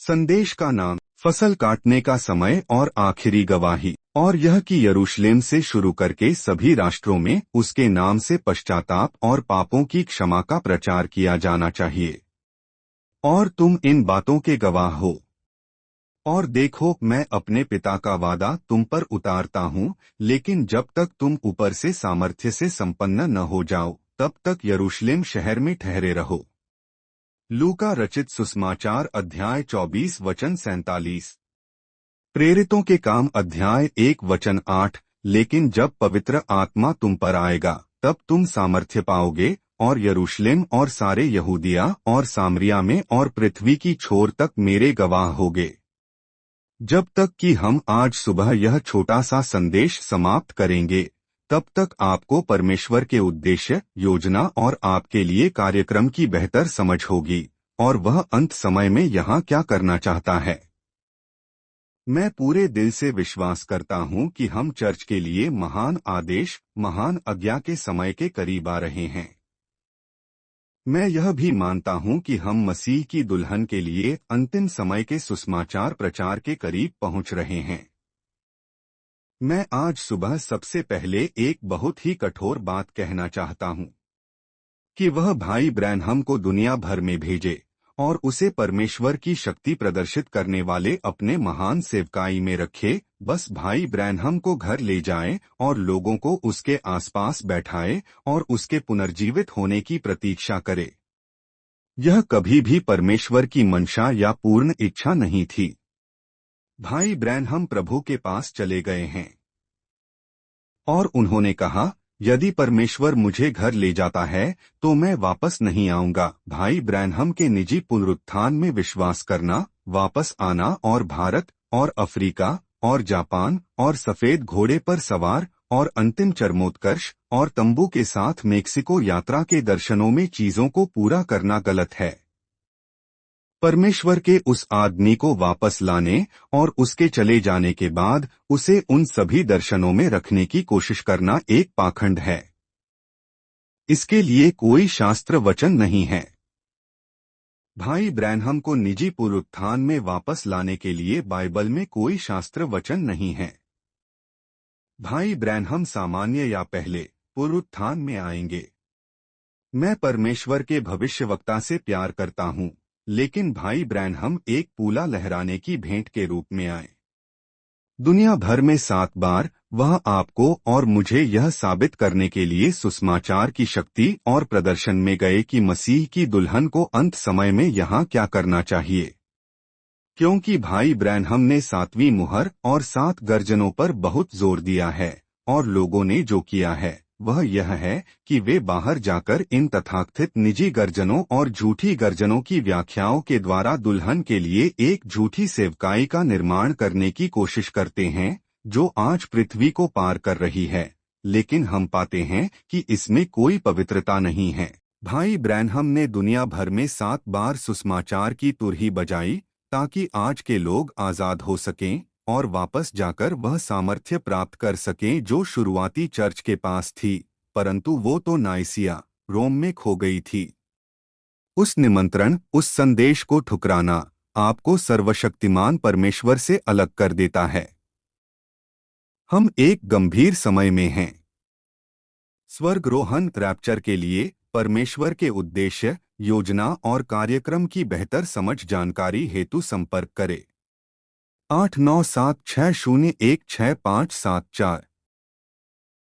संदेश का नाम, फसल काटने का समय और आखिरी गवाही, और यह कि यरूशलेम से शुरू करके सभी राष्ट्रों में उसके नाम से पश्चाताप और पापों की क्षमा का प्रचार किया जाना चाहिए। और तुम इन बातों के गवाह हो। और देखो, मैं अपने पिता का वादा तुम पर उतारता हूँ, लेकिन जब तक तुम ऊपर से सामर्थ्य से संपन्न न हो जाओ, तब तक यरूशलेम शहर में ठहरे रहो। लूका रचित सुसमाचार अध्याय 24 वचन 47। प्रेरितों के काम अध्याय 1 वचन 8। लेकिन जब पवित्र आत्मा तुम पर आएगा, तब तुम सामर्थ्य पाओगे, और यरूशलेम और सारे यहूदिया और सामरिया में और पृथ्वी की छोर तक मेरे गवाह होगे। जब तक कि हम आज सुबह यह छोटा सा संदेश समाप्त करेंगे, तब तक आपको परमेश्वर के उद्देश्य, योजना और आपके लिए कार्यक्रम की बेहतर समझ होगी, और वह अंत समय में यहाँ क्या करना चाहता है। मैं पूरे दिल से विश्वास करता हूँ कि हम चर्च के लिए महान आदेश, महान आज्ञा के समय के करीब आ रहे हैं। मैं यह भी मानता हूं कि हम मसीह की दुल्हन के लिए अंतिम समय के सुसमाचार प्रचार के करीब पहुंच रहे हैं। मैं आज सुबह सबसे पहले एक बहुत ही कठोर बात कहना चाहता हूं कि वह भाई ब्रैनहम को दुनिया भर में भेजे और उसे परमेश्वर की शक्ति प्रदर्शित करने वाले अपने महान सेवकाई में रखे। बस भाई ब्रैनहम को घर ले जाए और लोगों को उसके आसपास बैठाए और उसके पुनर्जीवित होने की प्रतीक्षा करे। यह कभी भी परमेश्वर की मंशा या पूर्ण इच्छा नहीं थी। भाई ब्रैनहम प्रभु के पास चले गए हैं और उन्होंने कहा, यदि परमेश्वर मुझे घर ले जाता है तो मैं वापस नहीं आऊंगा। भाई ब्रैनहम के निजी पुनरुत्थान में विश्वास करना, वापस आना और भारत और अफ्रीका और जापान और सफेद घोड़े पर सवार और अंतिम चरमोत्कर्ष और तंबू के साथ मेक्सिको यात्रा के दर्शनों में चीजों को पूरा करना गलत है। परमेश्वर के उस आदमी को वापस लाने और उसके चले जाने के बाद उसे उन सभी दर्शनों में रखने की कोशिश करना एक पाखंड है। इसके लिए कोई शास्त्र वचन नहीं है। भाई ब्रैनहम को निजी पुनरुत्थान में वापस लाने के लिए बाइबल में कोई शास्त्र वचन नहीं है। भाई ब्रैनहम सामान्य या पहले पुनरुत्थान में आएंगे। मैं परमेश्वर के भविष्यवक्ता से प्यार करता हूं, लेकिन भाई ब्रैनहम एक पूला लहराने की भेंट के रूप में आए। दुनिया भर में 7 बार वह आपको और मुझे यह साबित करने के लिए सुसमाचार की शक्ति और प्रदर्शन में गए कि मसीह की दुल्हन को अंत समय में यहाँ क्या करना चाहिए। क्योंकि भाई ब्रैनहम ने 7वीं मुहर और 7 गर्जनों पर बहुत जोर दिया है, और लोगों ने जो किया है वह यह है कि वे बाहर जाकर इन तथाकथित निजी गर्जनों और झूठी गर्जनों की व्याख्याओं के द्वारा दुल्हन के लिए एक झूठी सेवकाई का निर्माण करने की कोशिश करते हैं, जो आज पृथ्वी को पार कर रही है। लेकिन हम पाते हैं कि इसमें कोई पवित्रता नहीं है। भाई ब्रैनहम ने दुनिया भर में 7 बार सुसमाचार की तुरही बजाई ताकि आज के लोग आजाद हो सकें और वापस जाकर वह सामर्थ्य प्राप्त कर सकें जो शुरुआती चर्च के पास थी, परंतु वो तो नाइसिया, रोम में खो गई थी। उस निमंत्रण, उस संदेश को ठुकराना आपको सर्वशक्तिमान परमेश्वर से अलग कर देता है। हम एक गंभीर समय में हैं। स्वर्गरोहण रैप्चर के लिए परमेश्वर के उद्देश्य, योजना और कार्यक्रम की बेहतर समझ जानकारी हेतु संपर्क करें। 8976016574।